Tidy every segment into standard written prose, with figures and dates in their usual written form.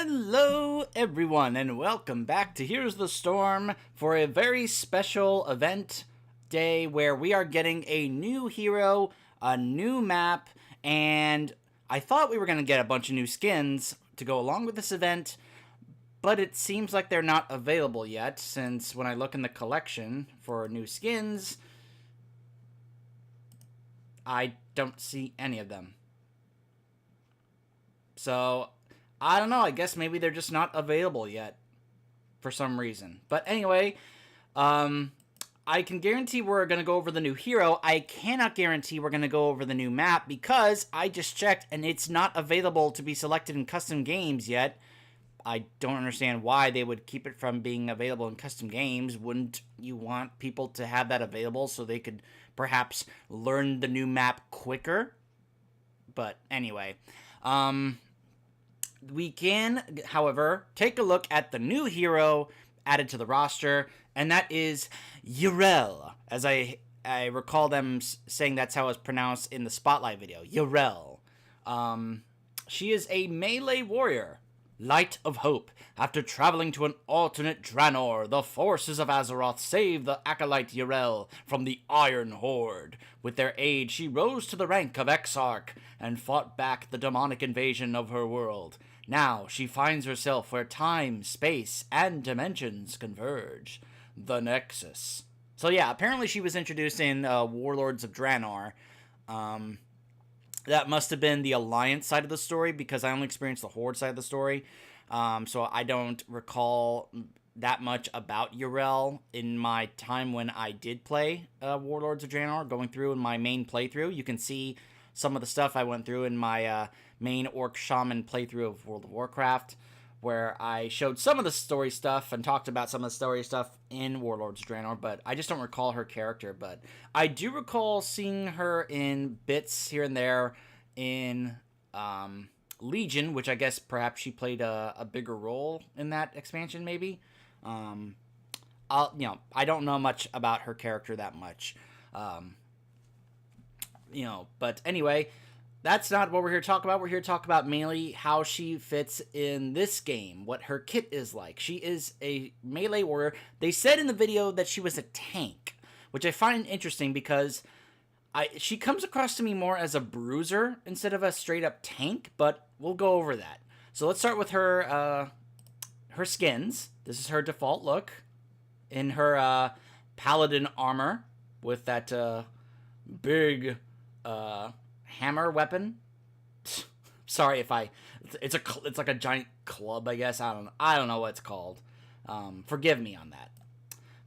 Hello everyone and welcome back to Here's the Storm for a very special event day where we are getting a new hero, a new map, and I thought we were going to get a bunch of new skins to go along with this event, but it seems like they're not available yet, since when I look in the collection for new skins, I don't see any of them. So I don't know, I guess maybe they're just not available yet for some reason. But anyway, I can guarantee we're going to go over the new hero. I cannot guarantee we're going to go over the new map because I just checked and it's not available to be selected in custom games yet. I don't understand why they would keep it from being available in custom games. Wouldn't you want people to have that available so they could perhaps learn the new map quicker? But anyway, we can, however, take a look at the new hero added to the roster, and that is Yrel, as I recall them saying that's how it's pronounced in the Spotlight video, Yrel. She is a melee warrior, light of hope. After traveling to an alternate Draenor, the forces of Azeroth saved the acolyte Yrel from the Iron Horde. With their aid, she rose to the rank of Exarch and fought back the demonic invasion of her world. Now she finds herself where time, space, and dimensions converge. The Nexus. So yeah, apparently she was introduced in Warlords of Draenor. That must have been the Alliance side of the story, because I only experienced the Horde side of the story. So I don't recall that much about Yrel in my time when I did play Warlords of Draenor, going through in my main playthrough. You can see some of the stuff I went through in my main Orc Shaman playthrough of World of Warcraft, where I showed some of the story stuff and talked about some of the story stuff in Warlords of Draenor, but I just don't recall her character. But I do recall seeing her in bits here and there in Legion, which I guess perhaps she played a bigger role in that expansion, maybe. I don't know much about her character that much. But anyway, that's not what we're here to talk about. We're here to talk about mainly how she fits in this game, what her kit is like. She is a melee warrior. They said in the video that she was a tank, which I find interesting because she comes across to me more as a bruiser instead of a straight-up tank, but we'll go over that. So let's start with her skins. This is her default look in her paladin armor with that big hammer weapon. Sorry if it's like a giant club, I guess. I don't know what it's called. Forgive me on that.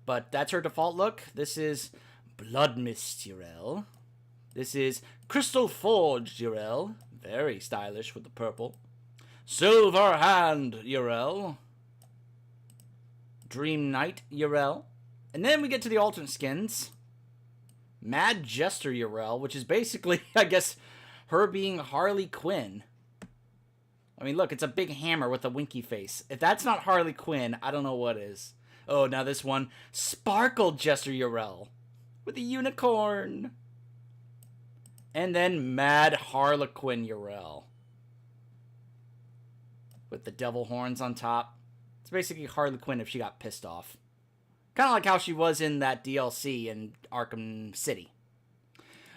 But that's her default look. This is Blood Mist Yrel. This is Crystal Forged Yrel. Very stylish with the purple. Silver Hand Yrel. Dream Knight Yrel. And then we get to the alternate skins. Mad Jester Yrel, which is basically, I guess, her being Harley Quinn. I mean, look, it's a big hammer with a winky face. If that's not Harley Quinn, I don't know what is. Oh, now this one, Sparkle Jester Yrel with a unicorn. And then Mad Harlequin Yrel with the devil horns on top. It's basically Harley Quinn if she got pissed off. Kind of like how she was in that DLC in Arkham City.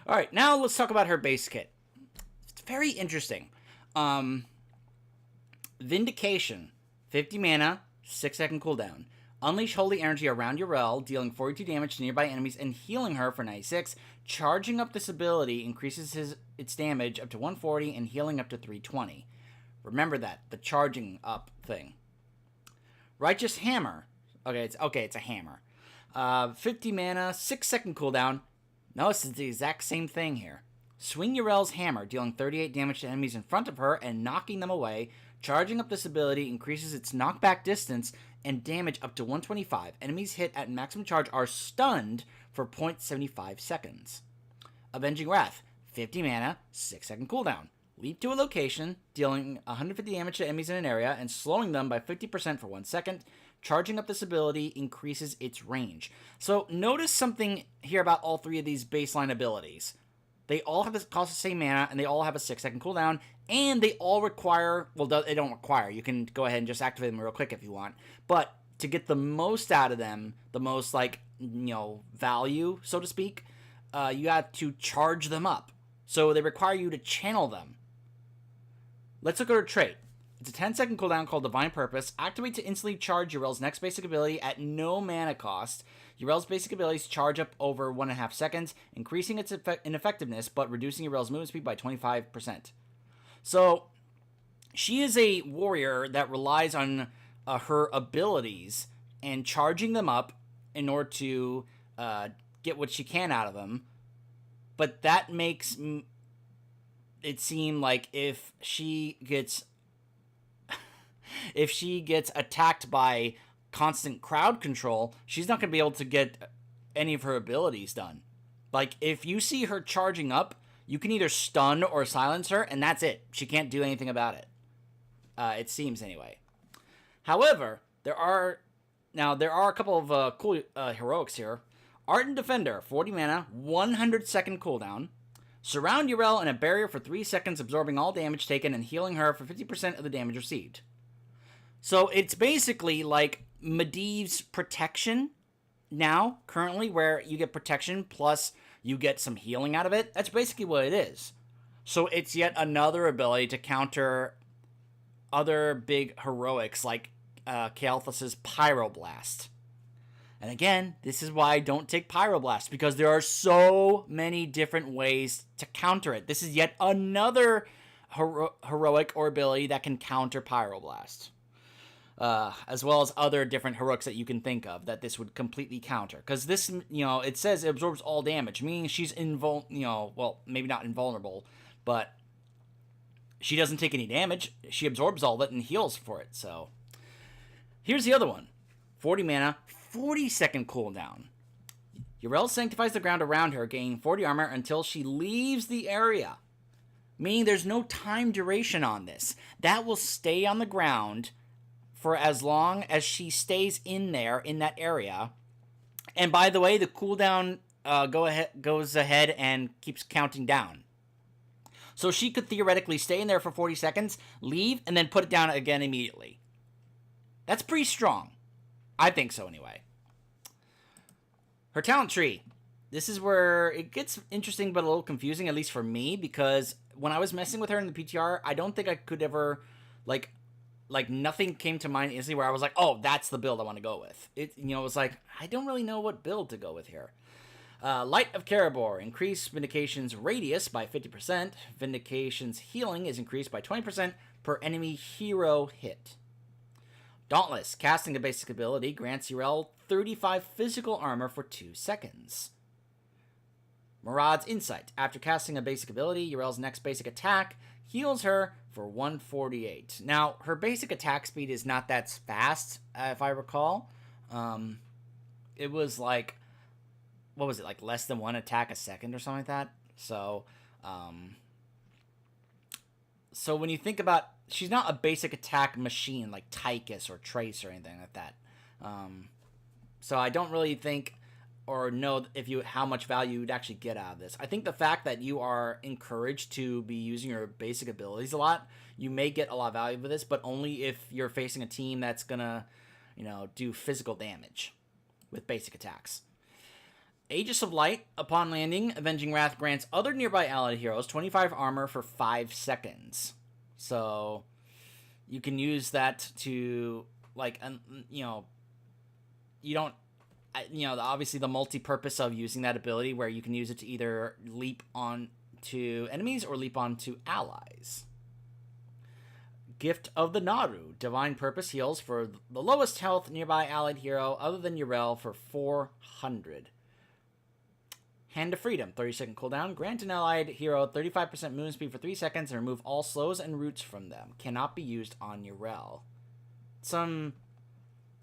Alright, now let's talk about her base kit. It's very interesting. Vindication. 50 mana, 6-second cooldown. Unleash holy energy around Yrel, dealing 42 damage to nearby enemies and healing her for 96. Charging up this ability increases its damage up to 140 and healing up to 320. Remember that, the charging up thing. Righteous Hammer. Okay, it's a hammer. 50 mana, 6-second cooldown. Notice it's the exact same thing here. Swing Yrel's hammer, dealing 38 damage to enemies in front of her and knocking them away. Charging up this ability increases its knockback distance and damage up to 125. Enemies hit at maximum charge are stunned for 0.75 seconds. Avenging Wrath, 50 mana, 6-second cooldown. Leap to a location, dealing 150 damage to enemies in an area and slowing them by 50% for 1 second. Charging up this ability increases its range. So notice something here about all three of these baseline abilities. They all have cost the same mana, and they all have a 6-second cooldown, and they all require, well, they don't require. You can go ahead and just activate them real quick if you want. But to get the most out of them, the most, like, value, so to speak, you got to charge them up. So they require you to channel them. Let's look at her trait. It's a 10-second cooldown called Divine Purpose. Activate to instantly charge Yrel's next basic ability at no mana cost. Yrel's basic abilities charge up over 1.5 seconds, increasing its effectiveness, but reducing Yrel's movement speed by 25%. So, she is a warrior that relies on her abilities and charging them up in order to get what she can out of them. But that makes it seem like if she gets attacked by constant crowd control, she's not going to be able to get any of her abilities done. Like, if you see her charging up, you can either stun or silence her, and that's it. She can't do anything about it. It seems, anyway. However, there are a couple of cool heroics here. Ardent Defender, 40 mana, 100-second cooldown. Surround Yrel in a barrier for 3 seconds, absorbing all damage taken and healing her for 50% of the damage received. So it's basically like Medivh's protection now, currently, where you get protection plus you get some healing out of it. That's basically what it is. So it's yet another ability to counter other big heroics like Kael'thas's Pyroblast. And again, this is why I don't take Pyroblast, because there are so many different ways to counter it. This is yet another heroic or ability that can counter Pyroblast. As well as other different heroics that you can think of that this would completely counter. Because this, it says it absorbs all damage, meaning she's well, maybe not invulnerable, but she doesn't take any damage. She absorbs all of it and heals for it, so. Here's the other one. 40 mana, 40-second cooldown. Yrel sanctifies the ground around her, gaining 40 armor until she leaves the area. Meaning there's no time duration on this. That will stay on the ground for as long as she stays in there, in that area. And by the way, the cooldown goes ahead and keeps counting down. So she could theoretically stay in there for 40 seconds, leave, and then put it down again immediately. That's pretty strong. I think so, anyway. Her talent tree. This is where it gets interesting but a little confusing, at least for me, because when I was messing with her in the PTR, I don't think I could ever, like nothing came to mind instantly where I was like, oh, that's the build I want to go with. It was like, I don't really know what build to go with here. Light of Caribor. Increase Vindication's radius by 50%. Vindication's healing is increased by 20% per enemy hero hit. Dauntless. Casting a basic ability grants Yrel 35 physical armor for 2 seconds. Maraud's Insight. After casting a basic ability, Yrel's next basic attack heals her for 148. Now, her basic attack speed is not that fast, if I recall. It was like, what was it, like less than 1 attack a second or something like that? So when you think about, she's not a basic attack machine like Tychus or Trace or anything like that. So I don't really think or know how much value you'd actually get out of this. I think the fact that you are encouraged to be using your basic abilities a lot, you may get a lot of value with this, but only if you're facing a team that's gonna, do physical damage with basic attacks. Aegis of Light. Upon landing, Avenging Wrath grants other nearby allied heroes 25 armor for 5 seconds. So you can use that to, you don't, obviously the multi-purpose of using that ability where you can use it to either leap on to enemies or leap on to allies. Gift of the Naru. Divine Purpose heals for the lowest health nearby allied hero other than Yrel for 400. Hand of Freedom. 30-second cooldown. Grant an allied hero 35% movement speed for 3 seconds and remove all slows and roots from them. Cannot be used on Yrel.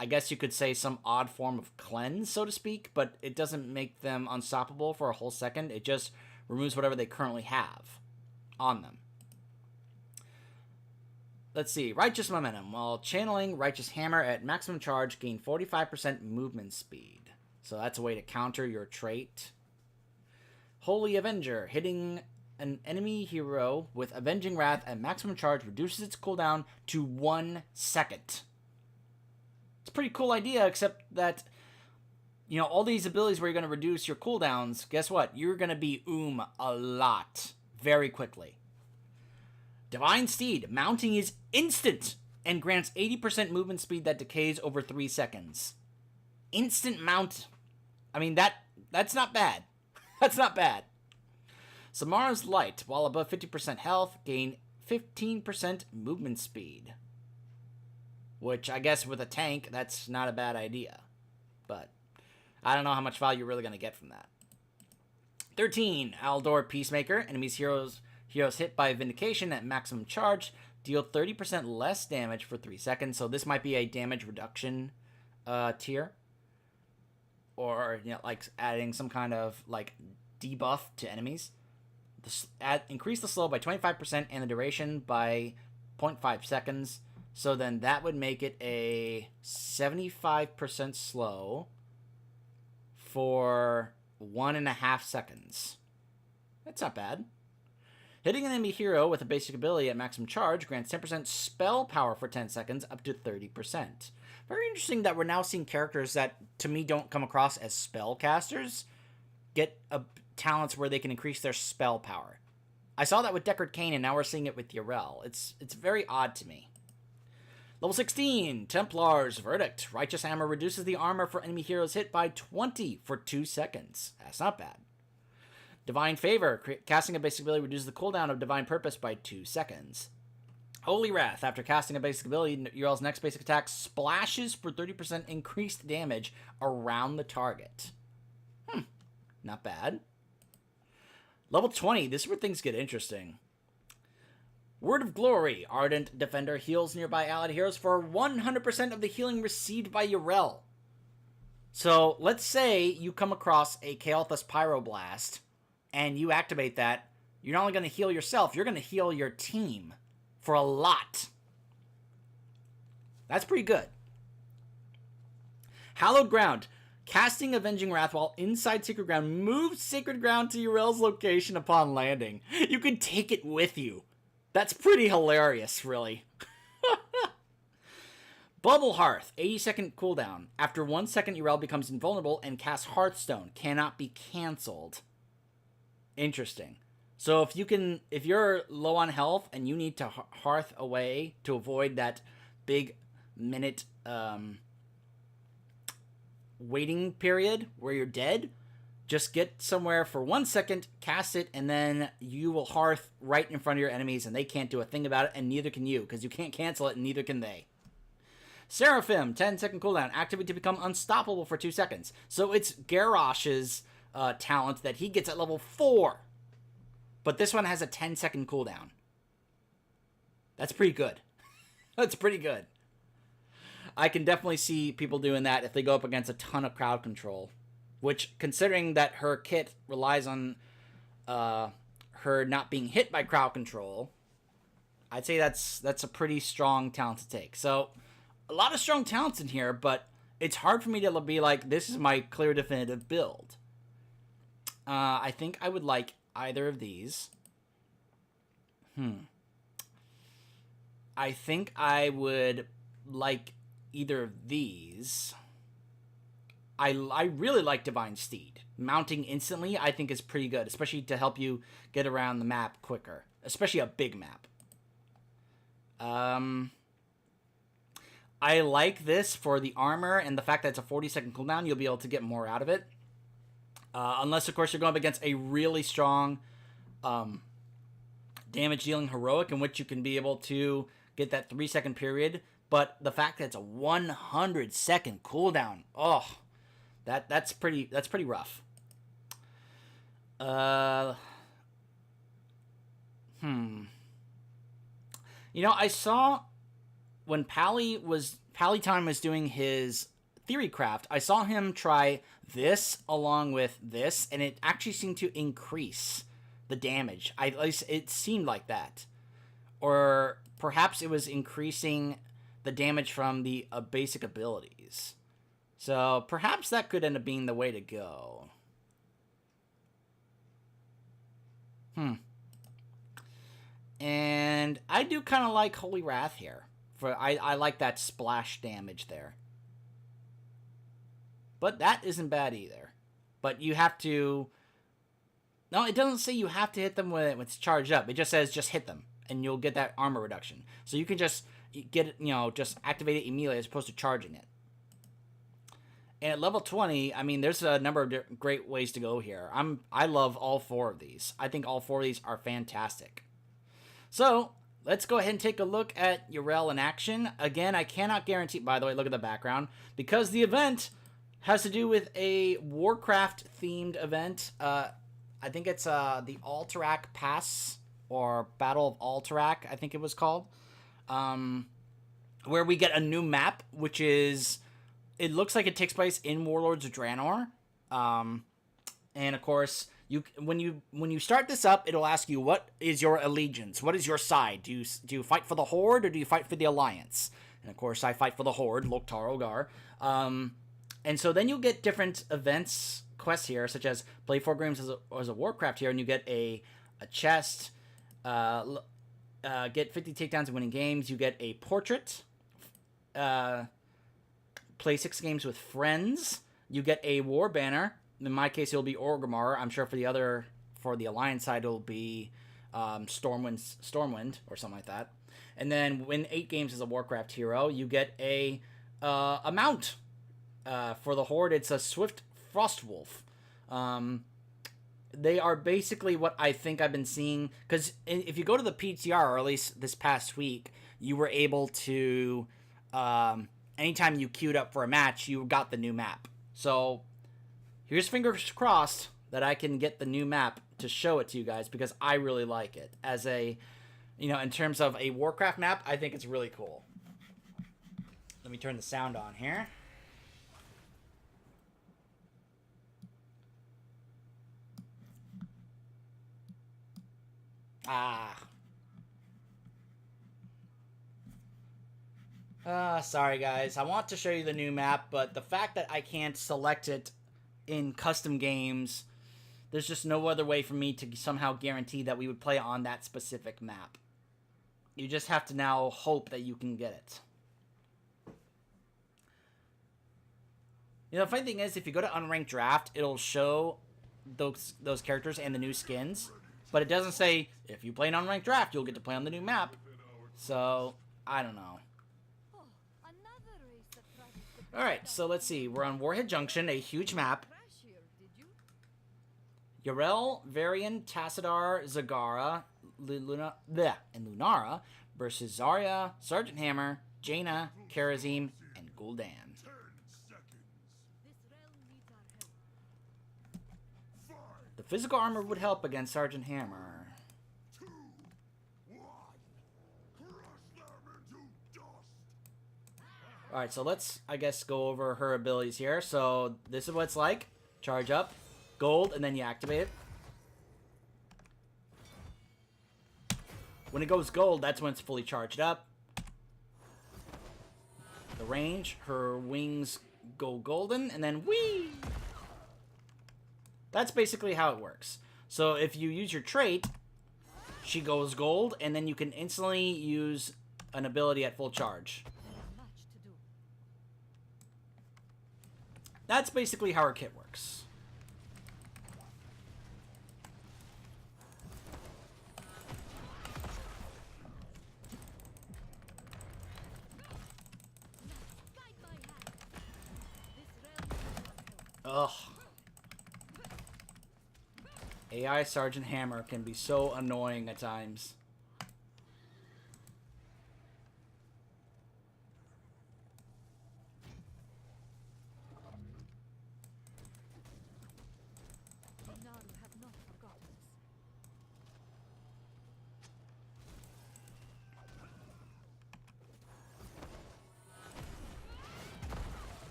I guess you could say some odd form of cleanse, so to speak, but it doesn't make them unstoppable for a whole second. It just removes whatever they currently have on them. Let's see. Righteous Momentum. While channeling Righteous Hammer at maximum charge, gain 45% movement speed. So that's a way to counter your trait. Holy Avenger. Hitting an enemy hero with Avenging Wrath at maximum charge reduces its cooldown to 1 second. It's a pretty cool idea, except that, you know, all these abilities where you're going to reduce your cooldowns, guess what? You're going to be a lot very quickly. Divine Steed. Mounting is instant and grants 80% movement speed that decays over 3 seconds. Instant mount. I mean, that's not bad. That's not bad. Samara's Light. While above 50% health, gain 15% movement speed. Which, I guess with a tank, that's not a bad idea. But I don't know how much value you're really going to get from that. 13. Aldor Peacemaker. Heroes hit by Vindication at maximum charge deal 30% less damage for 3 seconds. So this might be a damage reduction tier. Or, you know, like adding some kind of like debuff to enemies. Increase the slow by 25% and the duration by 0.5 seconds. So then that would make it a 75% slow for 1.5 seconds. That's not bad. Hitting an enemy hero with a basic ability at maximum charge grants 10% spell power for 10 seconds, up to 30%. Very interesting that we're now seeing characters that, to me, don't come across as spellcasters get talents where they can increase their spell power. I saw that with Deckard Cain, and now we're seeing it with Yrel. It's very odd to me. Level 16, Templar's Verdict. Righteous Hammer reduces the armor for enemy heroes hit by 20 for 2 seconds. That's not bad. Divine Favor. Casting a basic ability reduces the cooldown of Divine Purpose by 2 seconds. Holy Wrath. After casting a basic ability, Yrel's next basic attack splashes for 30% increased damage around the target. Not bad. Level 20. This is where things get interesting. Word of Glory. Ardent Defender heals nearby allied heroes for 100% of the healing received by Yrel. So, let's say you come across a Kael'thas Pyroblast, and you activate that. You're not only going to heal yourself, you're going to heal your team for a lot. That's pretty good. Hallowed Ground. Casting Avenging Wrath while inside Sacred Ground moves Sacred Ground to Yrel's location upon landing. You can take it with you. That's pretty hilarious, really. Bubble Hearth, 80-second cooldown. After 1 second, Yrel becomes invulnerable and casts Hearthstone. Cannot be cancelled. Interesting. So if you're low on health and you need to hearth away to avoid that big minute waiting period where you're dead, just get somewhere for 1 second, cast it, and then you will hearth right in front of your enemies, and they can't do a thing about it, and neither can you, because you can't cancel it, and neither can they. Seraphim, 10-second cooldown. Activate to become unstoppable for 2 seconds. So it's Garrosh's talent that he gets at level 4. But this one has a 10-second cooldown. That's pretty good. That's pretty good. I can definitely see people doing that if they go up against a ton of crowd control. Which, considering that her kit relies on her not being hit by crowd control, I'd say that's a pretty strong talent to take. So, a lot of strong talents in here, but it's hard for me to be like, this is my clear definitive build. I think I would like either of these. I think I would like either of these. I really like Divine Steed. Mounting instantly, I think, is pretty good, especially to help you get around the map quicker, especially a big map. I like this for the armor and the fact that it's a 40-second cooldown. You'll be able to get more out of it. Unless, of course, you're going up against a really strong damage-dealing heroic in which you can be able to get that 3-second period. But the fact that it's a 100-second cooldown, that's pretty rough. You know, I saw when Pallytime was doing his theory craft, I saw him try this along with this, and it actually seemed to increase the damage. At least it seemed like that. Or perhaps it was increasing the damage from the basic abilities. So perhaps that could end up being the way to go. And I do kind of like Holy Wrath here. I like that splash damage there. But that isn't bad either. But you have to... No, it doesn't say you have to hit them when it's charged up. It just says just hit them, and you'll get that armor reduction. So you can just get it, just activate it immediately as opposed to charging it. And at level 20, I mean, there's a number of great ways to go here. I love all 4 of these. I think all 4 of these are fantastic. So, let's go ahead and take a look at Yrel in action. Again, I cannot guarantee, by the way, look at the background, because the event has to do with a Warcraft-themed event. I think it's the Alterac Pass, or Battle of Alterac, I think it was called, where we get a new map, which is... It looks like it takes place in Warlords of Draenor. And, of course... When you start this up, it'll ask you, what is your allegiance? What is your side? Do you fight for the Horde, or do you fight for the Alliance? And of course, I fight for the Horde, Loktar Ogar. And so then you'll get different events, quests here, such as play 4 games as a Warcraft here, and you get a chest, get 50 takedowns and winning games. You get a portrait, play 6 games with friends. You get a war banner. In my case, it'll be Orgrimmar. I'm sure for the Alliance side, it'll be Stormwind or something like that. And then win 8 games as a Warcraft hero, you get a mount. For the Horde, it's a Swift Frostwolf. They are basically what I think I've been seeing, because if you go to the PTR, or at least this past week, you were able to, anytime you queued up for a match, you got the new map. So... here's fingers crossed that I can get the new map to show it to you guys, because I really like it. As a, in terms of a Warcraft map, I think it's really cool. Let me turn the sound on here. Sorry guys. I want to show you the new map, but the fact that I can't select it in custom games, there's just no other way for me to somehow guarantee that we would play on that specific map. You just have to now hope that you can get it. The funny thing is, if you go to Unranked Draft, it'll show those characters and the new skins, but it doesn't say, if you play an Unranked Draft, you'll get to play on the new map. So, I don't know. Alright, so let's see. We're on Warhead Junction, a huge map. Yrel, Varian, Tassadar, Zagara, and Lunara versus Zarya, Sergeant Hammer, Jaina, Karazim, and Gul'dan. The physical armor would help against Sergeant Hammer. Alright, so let's, I guess, go over her abilities here. So, this is what it's like. Charge up, gold, and then you activate it. When it goes gold, that's when it's fully charged up. The range, her wings go golden, and then whee! That's basically how it works. So, if you use your trait, she goes gold, and then you can instantly use an ability at full charge. That's basically how our kit works. Ugh. AI Sergeant Hammer can be so annoying at times.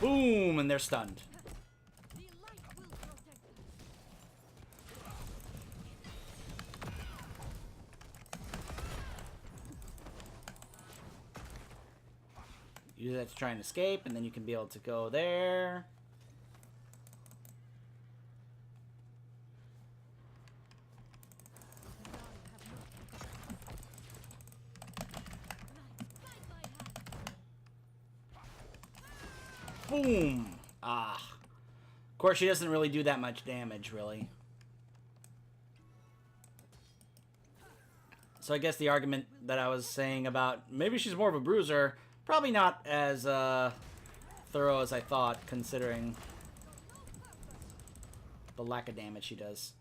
Boom, and they're stunned. Use that to try and escape, and then you can be able to go there. Boom! Ah. Of course, she doesn't really do that much damage, really. So I guess the argument that I was saying about maybe she's more of a bruiser, probably not as thorough as I thought, considering the lack of damage she does.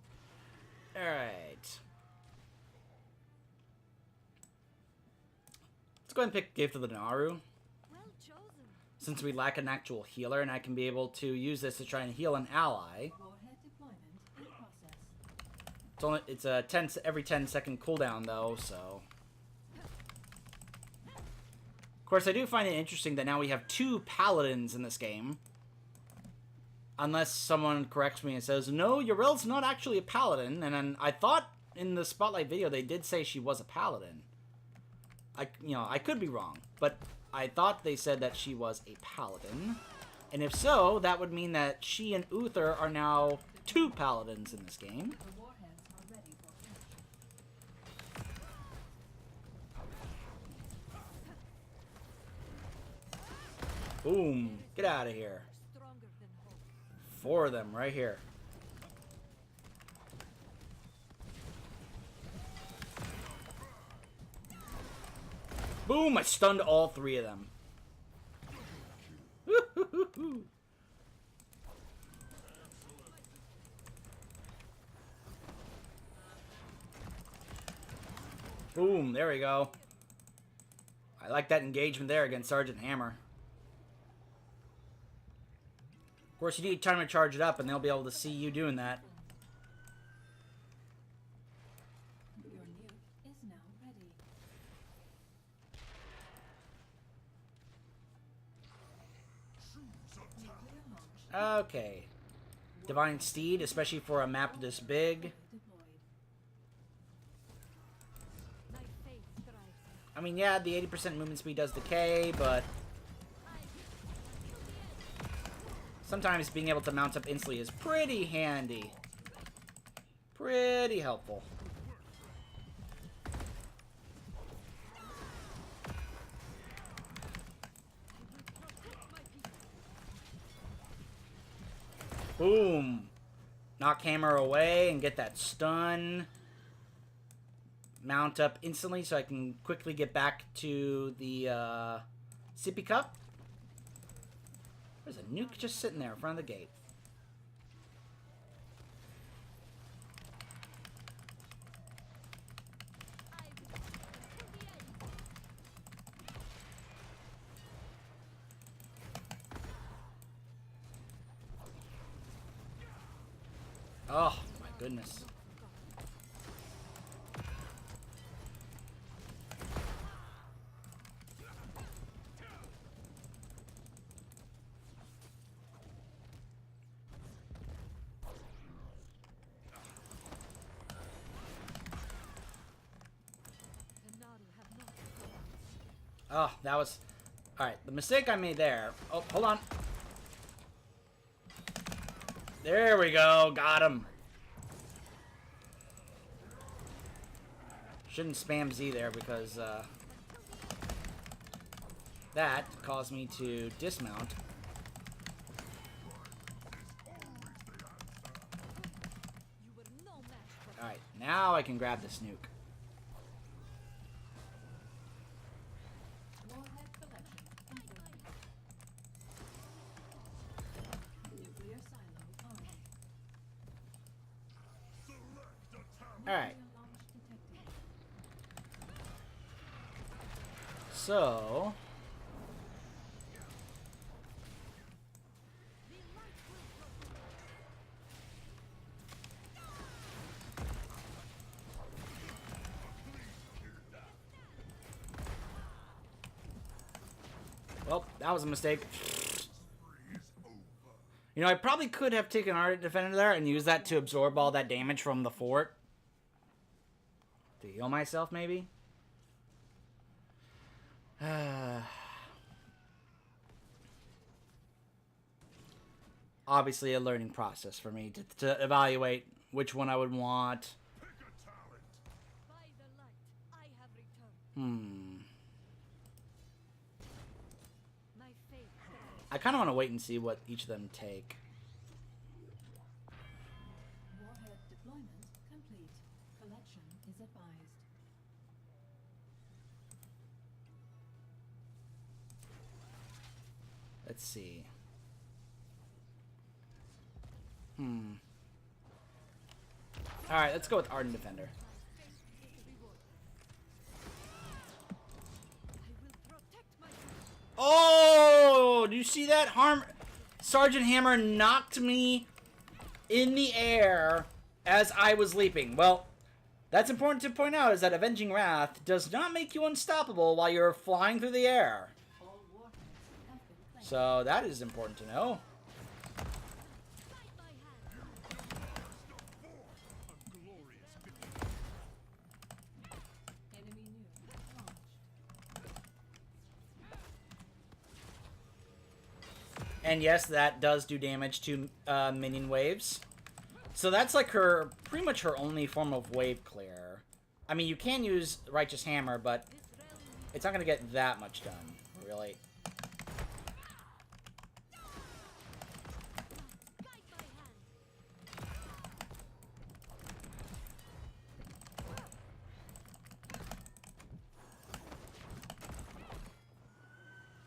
Alright. Let's go ahead and pick Gift of the Naru. Since we lack an actual healer, and I can be able to use this to try and heal an ally. It's a every 10-second cooldown though, so. Of course, I do find it interesting that now we have 2 paladins in this game. Unless someone corrects me and says, no, Yrel's not actually a paladin. And then I thought in the Spotlight video they did say she was a paladin. I could be wrong, but I thought they said that she was a paladin. And if so, that would mean that she and Uther are now 2 paladins in this game. Boom. Get out of here. 4 of them right here. Boom! I stunned all 3 of them. Boom! There we go. I like that engagement there against Sergeant Hammer. Of course, you need time to charge it up, and they'll be able to see you doing that. Your nuke is now ready. Okay. Divine Steed, especially for a map this big. I mean, yeah, the 80% movement speed does decay, but sometimes being able to mount up instantly is pretty handy. Pretty helpful. Boom. Knock Hammer away and get that stun. Mount up instantly so I can quickly get back to the sippy cup. There's a nuke just sitting there in front of the gate. Oh, my goodness. Oh, that was... Alright, the mistake I made there... Oh, hold on. There we go. Got him. Shouldn't spam Z there because that caused me to dismount. Alright, now I can grab this nuke. Alright. So... Well, that was a mistake. You know, I probably could have taken our defender there and used that to absorb all that damage from the fort. To heal myself, maybe? Obviously a learning process for me to evaluate which one I would want. I kind of want to wait and see what each of them take. Warhead deployment complete. Collection is advised. Let's see. Alright, let's go with Ardent Defender. Oh! Do you see that? Sergeant Hammer knocked me in the air as I was leaping. Well, that's important to point out, is that Avenging Wrath does not make you unstoppable while you're flying through the air. All warheads have been claimed. So that is important to know. Enemy nuke launched. And yes, that does do damage to minion waves. So that's like pretty much her only form of wave clear. I mean, you can use Righteous Hammer, but it's not going to get that much done, really.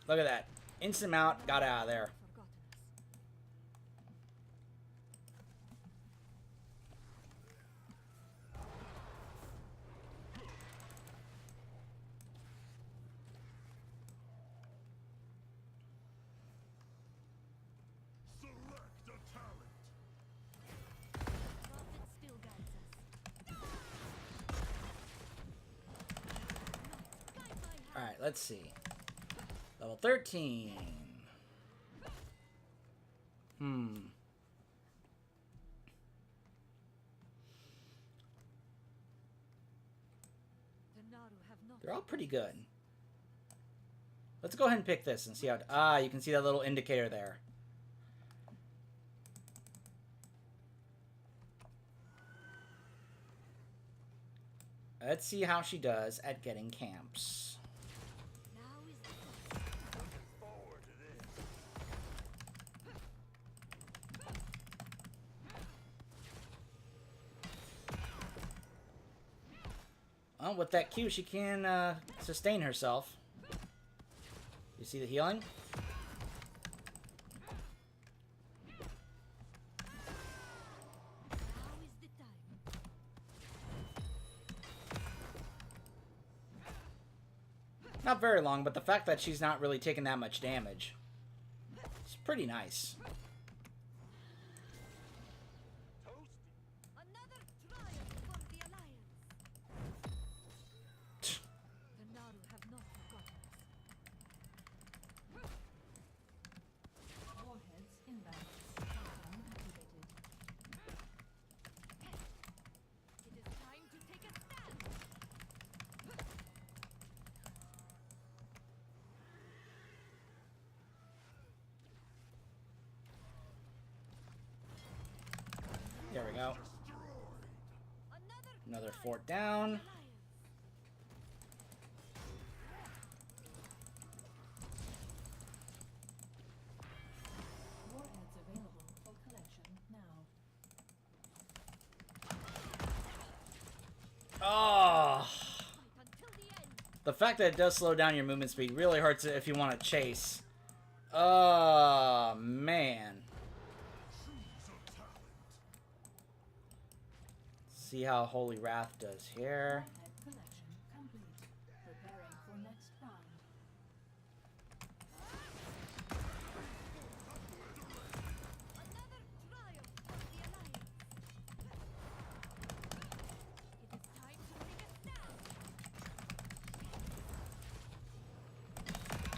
Look at that. Instant mount, got out of there. Alright, let's see. Level 13. They're all pretty good. Let's go ahead and pick this and see how... Ah, you can see that little indicator there. Let's see how she does at getting camps. Well, with that Q, she can sustain herself. You see the healing? Not very long, but the fact that she's not really taking that much damage is pretty nice. Warheads inbound. Countdown activated. There we go. Another fort down. Warheads available for collection now. Oh. The fact that it does slow down your movement speed really hurts it if you want to chase. Oh, man. See how Holy Wrath does here. Warhead collection complete. Preparing for next round.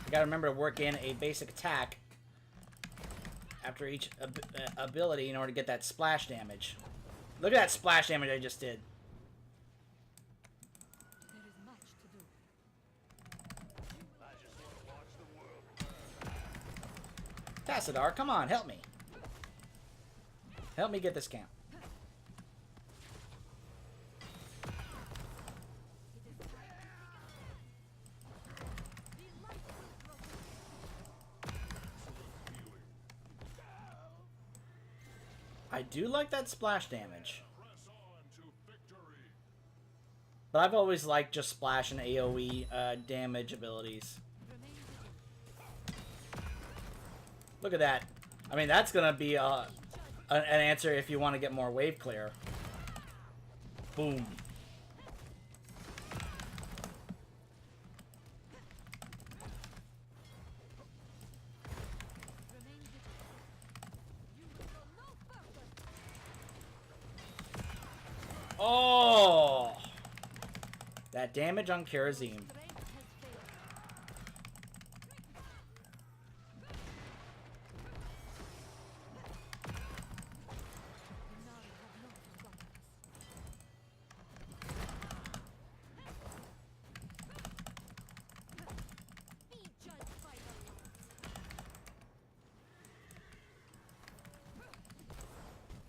You gotta remember to work in a basic attack after each ability in order to get that splash damage. Look at that splash damage I just did. Tassadar, come on, help me. Help me get this camp. I do like that splash damage. But I've always liked just splash and AoE damage abilities. Look at that. I mean, that's gonna be an answer if you want to get more wave clear. Boom. Oh! That damage on Kerosene.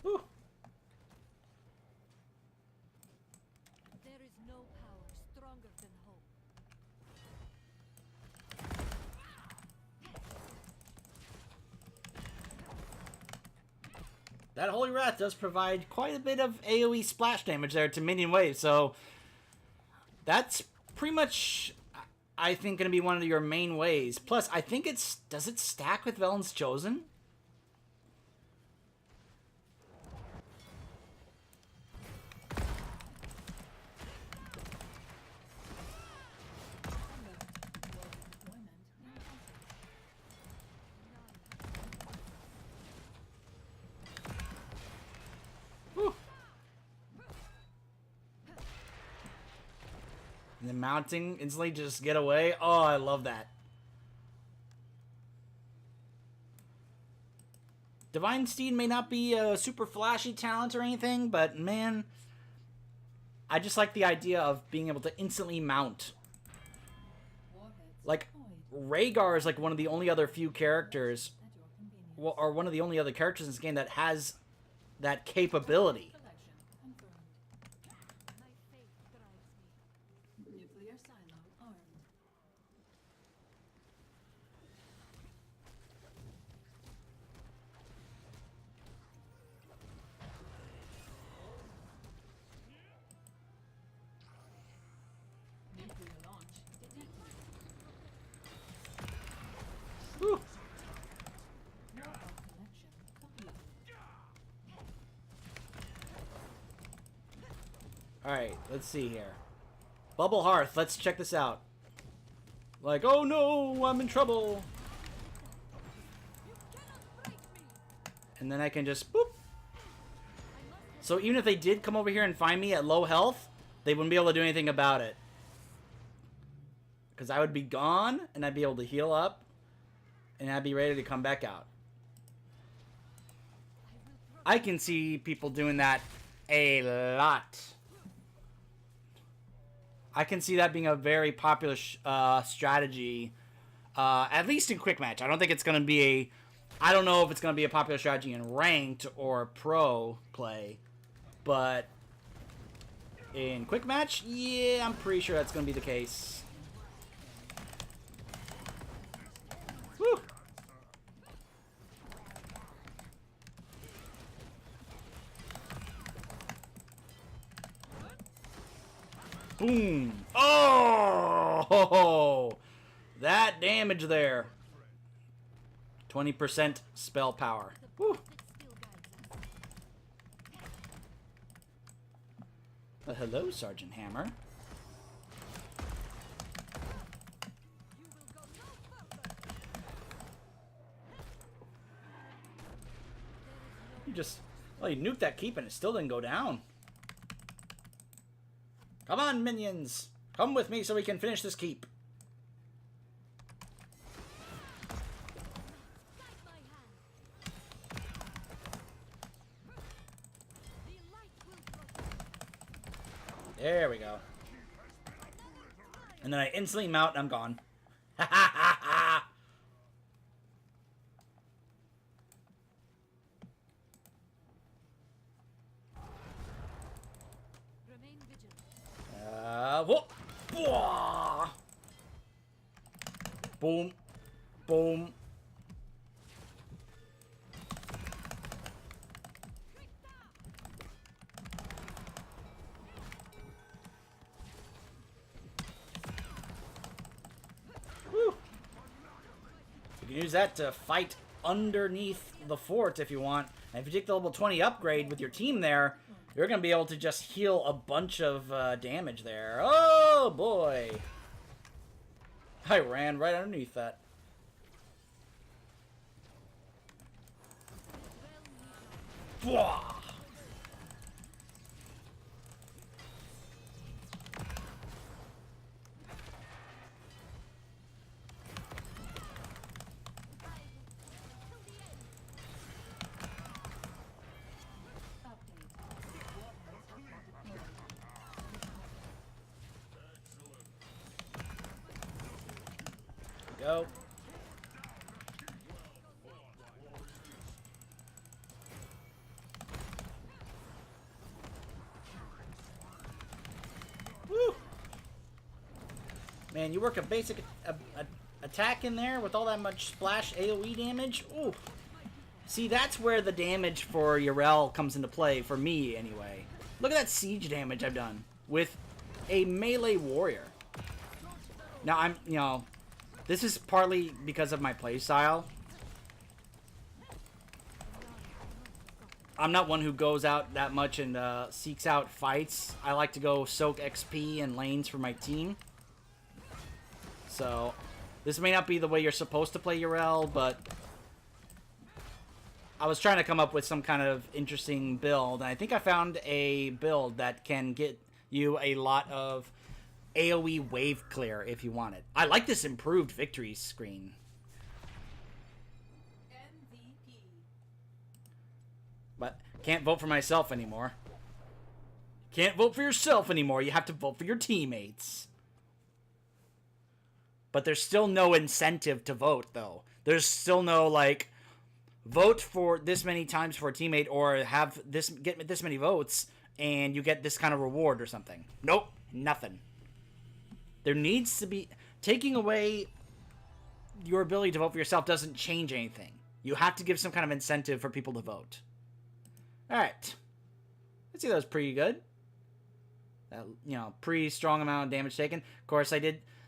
Whew. There is no power stronger than hope. That Holy Wrath does provide quite a bit of AoE splash damage there to minion waves, so that's pretty much, I think, going to be one of your main ways. Plus, I think does it stack with Velen's Chosen? Whew. And then mounting, instantly just get away. Oh, I love that. Divine Steed may not be a super flashy talent or anything, but man, I just like the idea of being able to instantly mount. Like, Rhaegar is like one of the only other few characters, or one of the only other characters in this game that has that capability. My faith drives me. Nuclear silo armed. Nuclear launch detected. Whew. Mobile connection completed. Alright, let's see here. Bubble Hearth, let's check this out. Like, oh no, I'm in trouble. And then I can just boop. So even if they did come over here and find me at low health, they wouldn't be able to do anything about it. Because I would be gone, and I'd be able to heal up, and I'd be ready to come back out. I can see people doing that a lot. I can see that being a very popular strategy, at least in quick match. I don't think it's going to be a... I don't know if it's going to be a popular strategy in ranked or pro play, but in quick match, yeah, I'm pretty sure that's going to be the case. Woo! Boom! Oh! That damage there. 20% spell power. Woo! Hello, Sergeant Hammer. You just... Well, you nuked that keep and it still didn't go down. Come on, minions! Come with me so we can finish this keep. There we go. And then I instantly mount and I'm gone. Ha ha ha ha! Remain vigilant. Whoop! Whoa! Boom. Boom. use that to fight underneath the fort if you want. And if you take the level 20 upgrade with your team there, you're going to be able to just heal a bunch of damage there. Oh, boy. I ran right underneath that. Bwah! Go. Woo! Man, you work a basic attack in there with all that much splash AoE damage. Ooh. See, that's where the damage for Yrel comes into play, for me anyway. Look at that siege damage I've done with a melee warrior. Now, this is partly because of my playstyle. I'm not one who goes out that much and seeks out fights. I like to go soak XP and lanes for my team. So, this may not be the way you're supposed to play Yrel, but I was trying to come up with some kind of interesting build. And I think I found a build that can get you a lot of AoE wave clear if you want it. I like this improved victory screen. MVP. But can't vote for myself anymore. Can't vote for yourself anymore. You have to vote for your teammates. But there's still no incentive to vote, though. There's still no, like, vote for this many times for a teammate or have this get this many votes and you get this kind of reward or something. Nope, nothing. There needs to be... Taking away your ability to vote for yourself doesn't change anything. You have to give some kind of incentive for people to vote. Alright. I'd say that was pretty good. Pretty strong amount of damage taken. Of course,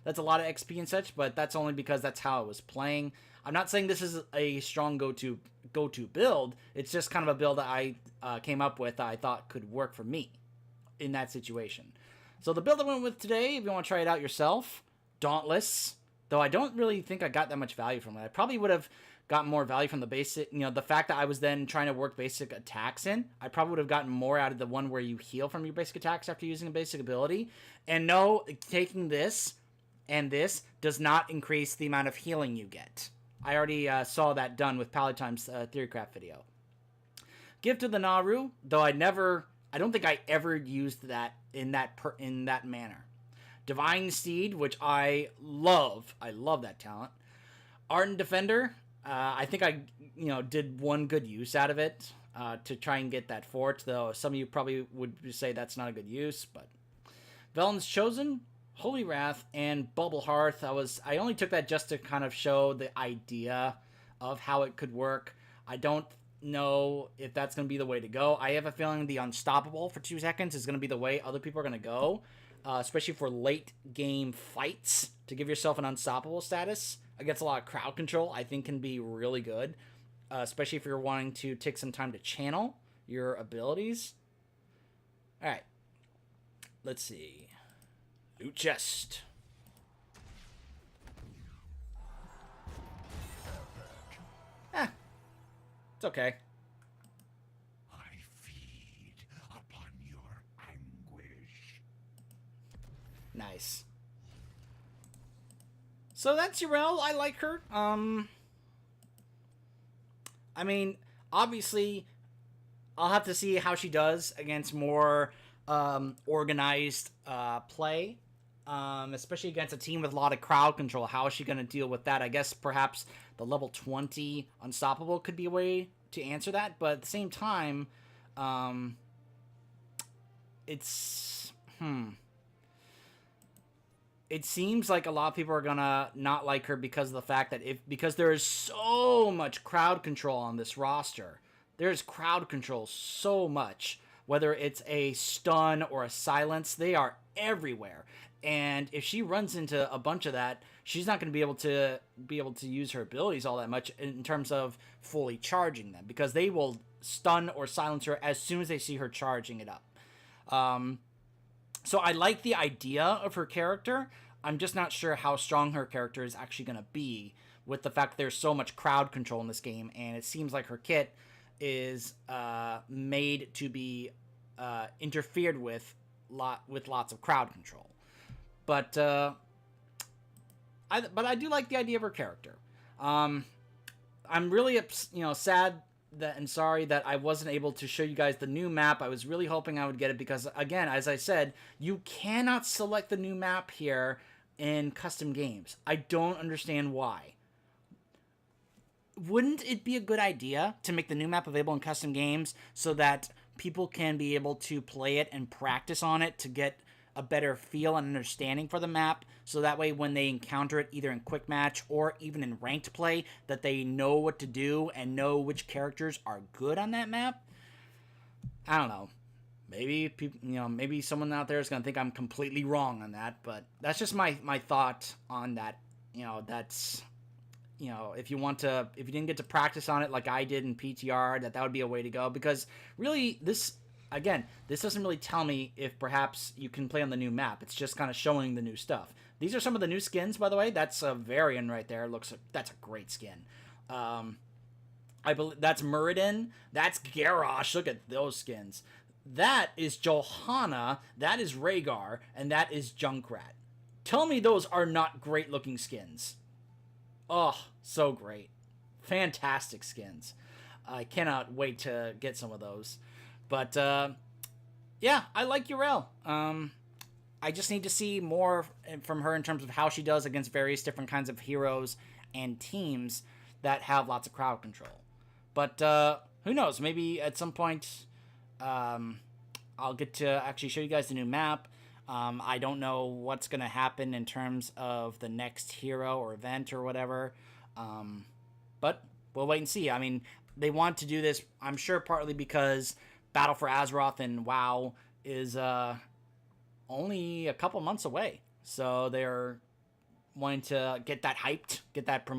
that's a lot of XP and such, but that's only because that's how I was playing. I'm not saying this is a strong go-to build. It's just kind of a build that I came up with that I thought could work for me in that situation. So the build I went with today, if you want to try it out yourself, Dauntless. Though I don't really think I got that much value from it. I probably would have gotten more value from the basic, the fact that I was then trying to work basic attacks in. I probably would have gotten more out of the one where you heal from your basic attacks after using a basic ability. And no, taking this and this does not increase the amount of healing you get. I already saw that done with Palatime's Theorycraft video. Gift of the Naru, though I don't think I ever used that in that manner. Divine Steed, which I love that talent. Ardent Defender, I think I did one good use out of it to try and get that fort, though some of you probably would say that's not a good use. But Velen's Chosen, Holy Wrath, and Bubble Hearth, I only took that just to kind of show the idea of how it could work. I don't know if that's going to be the way to go. I have a feeling the Unstoppable for 2 seconds is going to be the way other people are going to go, especially for late game fights. To give yourself an Unstoppable status against a lot of crowd control, I think can be really good, especially if you're wanting to take some time to channel your abilities. All right, let's see. Loot chest. It's okay. I feed upon your anguish. Nice. So that's Yrel. I like her. I mean, obviously, I'll have to see how she does against more organized play. Especially against a team with a lot of crowd control. How is she going to deal with that? I guess perhaps the level 20 Unstoppable could be a way to answer that. But at the same time, it seems like a lot of people are going to not like her because of the fact that because there is so much crowd control on this roster. There's crowd control so much. whether it's a stun or a silence, they are everywhere. And if she runs into a bunch of that, she's not going to be able to use her abilities all that much in terms of fully charging them, because they will stun or silence her as soon as they see her charging it up. So I like the idea of her character. I'm just not sure how strong her character is actually going to be, with the fact that there's so much crowd control in this game, and it seems like her kit is made to be interfered with lots of crowd control. But I do like the idea of her character. I'm really sad that and sorry that I wasn't able to show you guys the new map. I was really hoping I would get it because, again, as I said, you cannot select the new map here in custom games. I don't understand why. Wouldn't it be a good idea to make the new map available in custom games so that people can be able to play it and practice on it to get a better feel and understanding for the map, so that way when they encounter it either in quick match or even in ranked play, that they know what to do and know which characters are good on that map? I don't know. Maybe people, maybe someone out there is going to think I'm completely wrong on that, but that's just my thought on that. That's, if you didn't get to practice on it like I did in PTR, that would be a way to go, because really this doesn't really tell me if perhaps you can play on the new map. It's just kind of showing the new stuff. These are some of the new skins, by the way. That's a Varian right there. That's a great skin. I believe that's Muradin. That's Garrosh. Look at those skins. That is Johanna. That is Rhaegar, and that is Junkrat. Tell me those are not great looking skins. Oh, so great. Fantastic skins. I cannot wait to get some of those. But, yeah, I like Yrel. I just need to see more from her in terms of how she does against various different kinds of heroes and teams that have lots of crowd control. But, who knows? Maybe at some point, I'll get to actually show you guys the new map. I don't know what's going to happen in terms of the next hero or event or whatever. But we'll wait and see. I mean, they want to do this, I'm sure, partly because Battle for Azeroth and WoW is only a couple months away. So they're wanting to get that hyped, get that promoted.